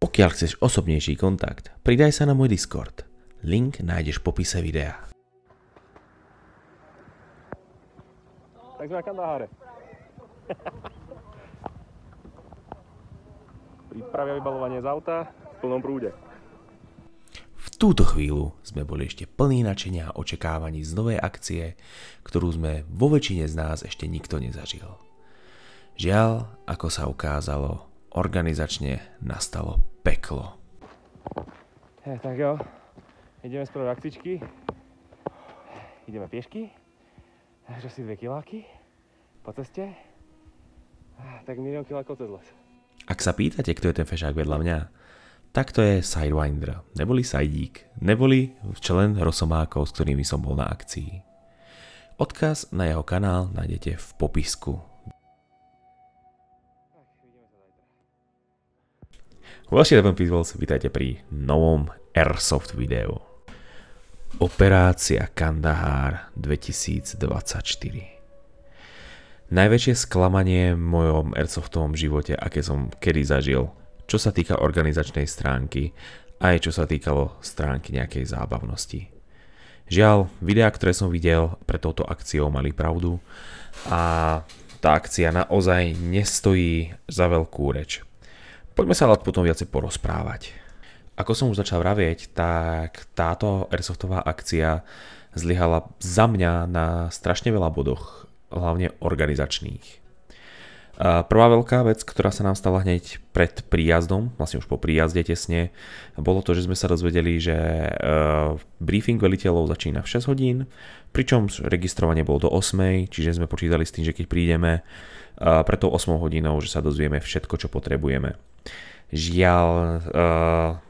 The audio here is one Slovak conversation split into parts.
Pokiaľ chceš osobnejší kontakt, pridaj sa na môj Discord. Link nájdeš v popise videa. Tak sme na Kandaháre. Prípravia vybalovanie z auta v plnom prúde. V túto chvíľu sme boli ešte plní nadšenia a očakávaní z novej akcie, ktorú sme vo väčšine z nás ešte nikto nezažil. Žiaľ, ako sa ukázalo, organizačne nastalo peklo. Tak jo, ideme spraviť akcičky. Ideme piešky. Až asi 2 kiláky po ceste. Tak 1 000 000 kilákov cez les. Ak sa pýtate, kto je ten fešák vedľa mňa, tak to je Sidewinder, neboli Sajdík, neboli člen Rosomákov, s ktorými som bol na akcii. Odkaz na jeho kanál nájdete v popisku. Ďalšie Devon Pitbulls, vítajte pri novom Airsoft videu. Operácia Kandahár 2024. Najväčšie sklamanie v mojom Airsoftovom živote, aké som kedy zažil, čo sa týka organizačnej stránky, aj čo sa týkalo stránky nejakej zábavnosti. Žiaľ, videá, ktoré som videl pre touto akciou, mali pravdu a tá akcia naozaj nestojí za veľkú reč. Poďme sa ale potom viacej porozprávať. Ako som už začal vravieť, tak táto Airsoftová akcia zlyhala za mňa na strašne veľa bodoch, hlavne organizačných. Prvá veľká vec, ktorá sa nám stala hneď pred príjazdom, vlastne už po príjazde tesne, bolo to, že sme sa dozvedeli, že briefing veliteľov začína v 6 hodín, pričom registrovanie bolo do 8, čiže sme počítali s tým, že keď prídeme pred tou 8 hodinou, že sa dozvieme všetko, čo potrebujeme. Žiaľ,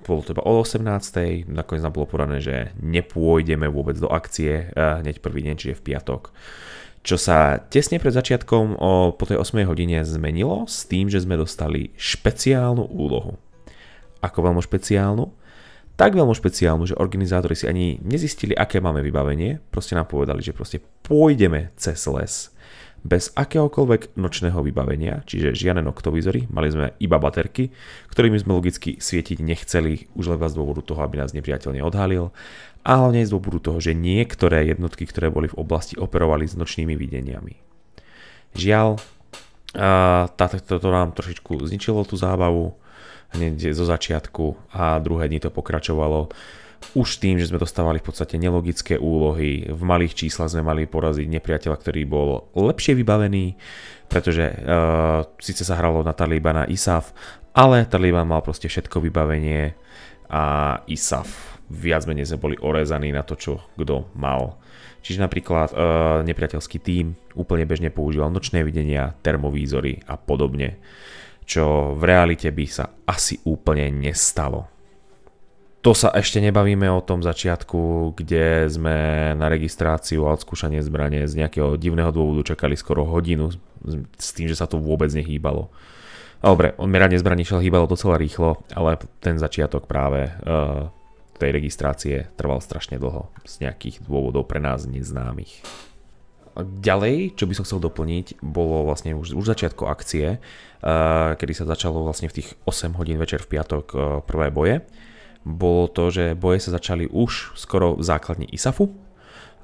bolo to iba o 18, nakoniec nám bolo poradené, že nepôjdeme vôbec do akcie hneď prvý deň, čiže v piatok. Čo sa tesne pred začiatkom po tej 8 hodine zmenilo s tým, že sme dostali špeciálnu úlohu. Ako veľmi špeciálnu? Tak veľmi špeciálnu, že organizátori si ani nezistili, aké máme vybavenie. Proste nám povedali, že proste pôjdeme cez les bez akéhokoľvek nočného vybavenia, čiže žiadne noktovizory, mali sme iba baterky, ktorými sme logicky svietiť nechceli už len z dôvodu toho, aby nás nepriateľ neodhalil, a hlavne z dôvodu toho, že niektoré jednotky, ktoré boli v oblasti, operovali s nočnými videniami. Žiaľ, toto nám trošičku zničilo tú zábavu hneď zo začiatku a druhé dni to pokračovalo už tým, že sme dostávali v podstate nelogické úlohy. V malých číslach sme mali poraziť nepriateľa, ktorý bol lepšie vybavený, pretože síce sa hralo na Talibana ISAF, ale Taliban mal proste všetko vybavenie a ISAF viac menej sme boli orezaní na to, čo kto mal. Čiže napríklad nepriateľský tím úplne bežne používal nočné videnia, termovízory a podobne, čo v realite by sa asi úplne nestalo. To sa ešte nebavíme o tom začiatku, kde sme na registráciu a odskúšanie zbrane z nejakého divného dôvodu čakali skoro hodinu s tým, že sa to vôbec nehýbalo. Dobre, odmeranie zbraní hýbalo docela rýchlo, ale ten začiatok práve tej registrácie trval strašne dlho z nejakých dôvodov pre nás neznámych. Ďalej, čo by som chcel doplniť, bolo vlastne už začiatku akcie, kedy sa začalo vlastne v tých 8 hodín večer v piatok prvé boje. Bolo to, že boje sa začali už skoro v základni ISAFu.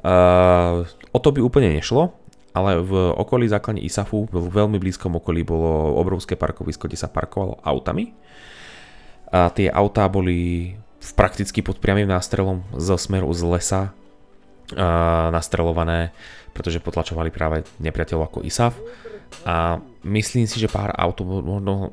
O to by úplne nešlo, ale v okolí základne ISAFu, v veľmi blízkom okolí bolo obrovské parkovisko, kde sa parkovalo autami. A tie autá boli prakticky pod priamym nástrelom zo smeru z lesa nastrelované, pretože potlačovali práve nepriateľov ako ISAF. A myslím si, že pár aut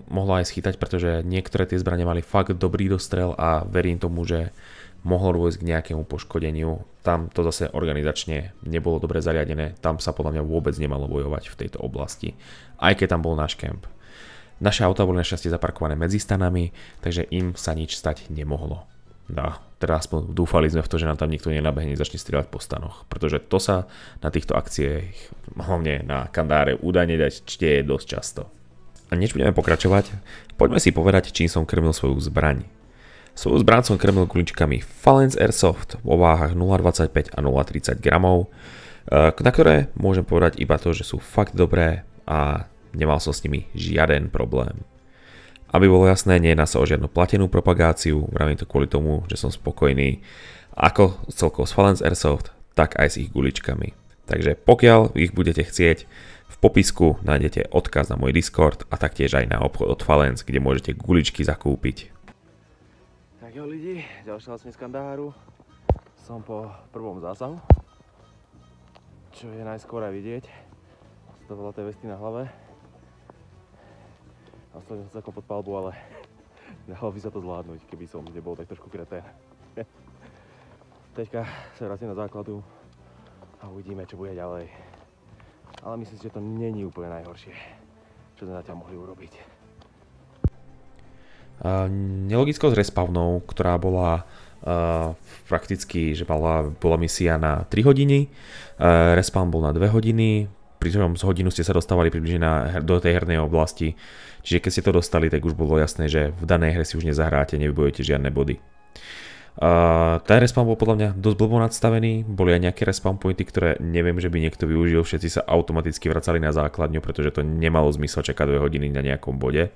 mohlo aj schytať, pretože niektoré tie zbrane mali fakt dobrý dostrel a verím tomu, že mohlo dôjsť k nejakému poškodeniu. Tam to zase organizačne nebolo dobre zariadené, tam sa podľa mňa vôbec nemalo bojovať v tejto oblasti, aj keď tam bol náš kemp. Naše autá boli našťastie zaparkované medzi stanami, takže im sa nič stať nemohlo. No, teda aspoň dúfali sme v to, že nám tam nikto nenabehne, začne strieľať po stanoch, pretože to sa na týchto akciách, hlavne na Kandaháre, údajne deje dosť často. A než budeme pokračovať, poďme si povedať, čím som krmil svoju zbraň. Svoju zbraň som krmil guličkami Valens Airsoft vo váhach 0,25 a 0,30 gramov, na ktoré môžem povedať iba to, že sú fakt dobré a nemal som s nimi žiaden problém. Aby bolo jasné, nejedná sa o žiadnu platenú propagáciu, vravím to kvôli tomu, že som spokojný ako celkovo s Falenc Airsoft, tak aj s ich guličkami. Takže pokiaľ ich budete chcieť, v popisku nájdete odkaz na môj Discord a taktiež aj na obchod od Falenc, kde môžete guličky zakúpiť. Tak jo lidi, ďalšia vlastne z Kandaháru. Som po prvom zásahu, čo je najskôr aj vidieť. To bola tej vesty na hlave. Nastavil som sa ako pod palbu, ale dalo by sa to zvládnuť, keby som nebol tak trošku kretén. Teďka sa vrátim na základu a uvidíme, čo bude ďalej. Ale myslím si, že to není úplne najhoršie, čo sme zatiaľ mohli urobiť. Nelogickosť respawnou, ktorá bola prakticky, že bola misia na 3 hodiny, respawn bol na 2 hodiny, pričom z hodinu ste sa dostávali približne do tej hernej oblasti, čiže keď ste to dostali, tak už bolo jasné, že v danej hre si už nezahráte, nevybojujete žiadne body. Ten respawn bol podľa mňa dosť blbo nadstavený, boli aj nejaké respawn pointy, ktoré neviem, že by niekto využil, všetci sa automaticky vracali na základňu, pretože to nemalo zmysel čakať 2 hodiny na nejakom bode.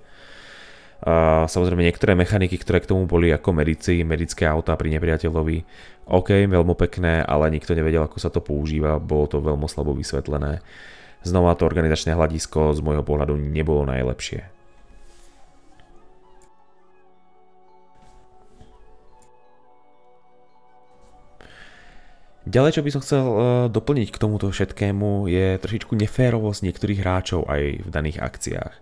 Samozrejme niektoré mechaniky, ktoré k tomu boli ako medické autá pri nepriateľovi, OK, veľmi pekné, ale nikto nevedel, ako sa to používa, bolo to veľmi slabo vysvetlené. Znova to organizačné hľadisko z môjho pohľadu nebolo najlepšie. Ďalej, čo by som chcel doplniť k tomuto všetkému, je trošičku neférovosť niektorých hráčov aj v daných akciách.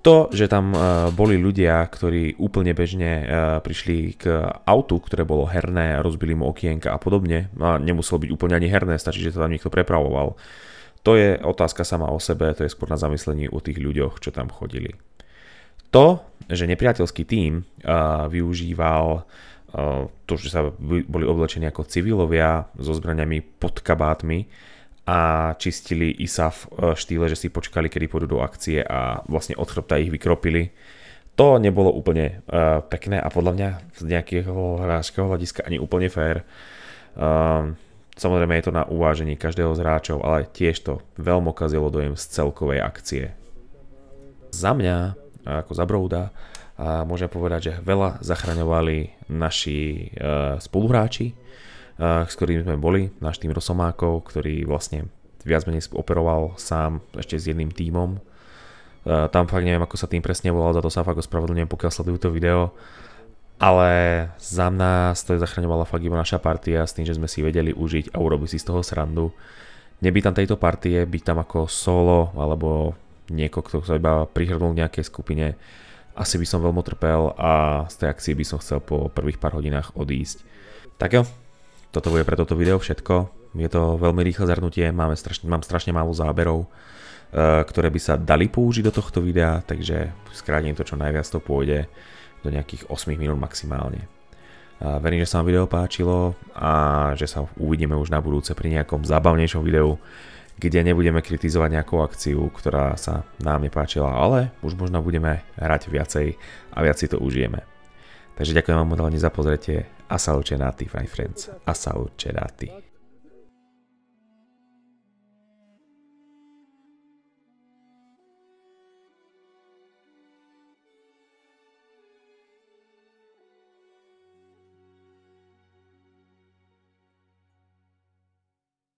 To, že tam boli ľudia, ktorí úplne bežne prišli k autu, ktoré bolo herné, rozbili mu okienka a podobne, a nemuselo byť úplne ani herné, stačí, že to tam niekto prepravoval. To je otázka sama o sebe, to je skôr na zamyslení o tých ľuďoch, čo tam chodili. To, že nepriateľský tím využíval to, že sa boli oblečení ako civilovia so zbraňami pod kabátmi, a čistili ISAF v štýle, že si počkali, kedy pôjdu do akcie a vlastne od chrbta ich vykropili. To nebolo úplne pekné a podľa mňa z nejakého hráčského hľadiska ani úplne fér. Samozrejme je to na uvážení každého z hráčov, ale tiež to veľmi kazilo dojem z celkovej akcie. Za mňa, ako za Brouda, môžem povedať, že veľa zachraňovali naši spoluhráči, s ktorými sme boli, náš tým Rosomákov, ktorý vlastne viac menej operoval sám ešte s jedným tímom. Tam fakt neviem, ako sa tým presne volal, za to sa fakt ospravedlňujem, pokiaľ sledujú to video. Ale za nás to zachraňovala fakt iba naša partia s tým, že sme si vedeli užiť a urobiť si z toho srandu. Nebyť tam tejto partie, byť tam ako solo alebo niekoho, kto sa iba prihrnul v nejakej skupine, asi by som veľmi trpel a z tej akcie by som chcel po prvých pár hodinách odísť. Tak jo. Toto bude pre toto video všetko. Je to veľmi rýchle zhrnutie, mám strašne málo záberov, ktoré by sa dali použiť do tohto videa, takže skrátim to čo najviac to pôjde do nejakých 8 minút maximálne. Verím, že sa vám video páčilo a že sa uvidíme už na budúce pri nejakom zábavnejšom videu, kde nebudeme kritizovať nejakú akciu, ktorá sa nám nepáčila, ale už možno budeme hrať viacej a viac si to užijeme. Takže ďakujem vám modelne za pozretie a salutenati, my friends, a salutenati.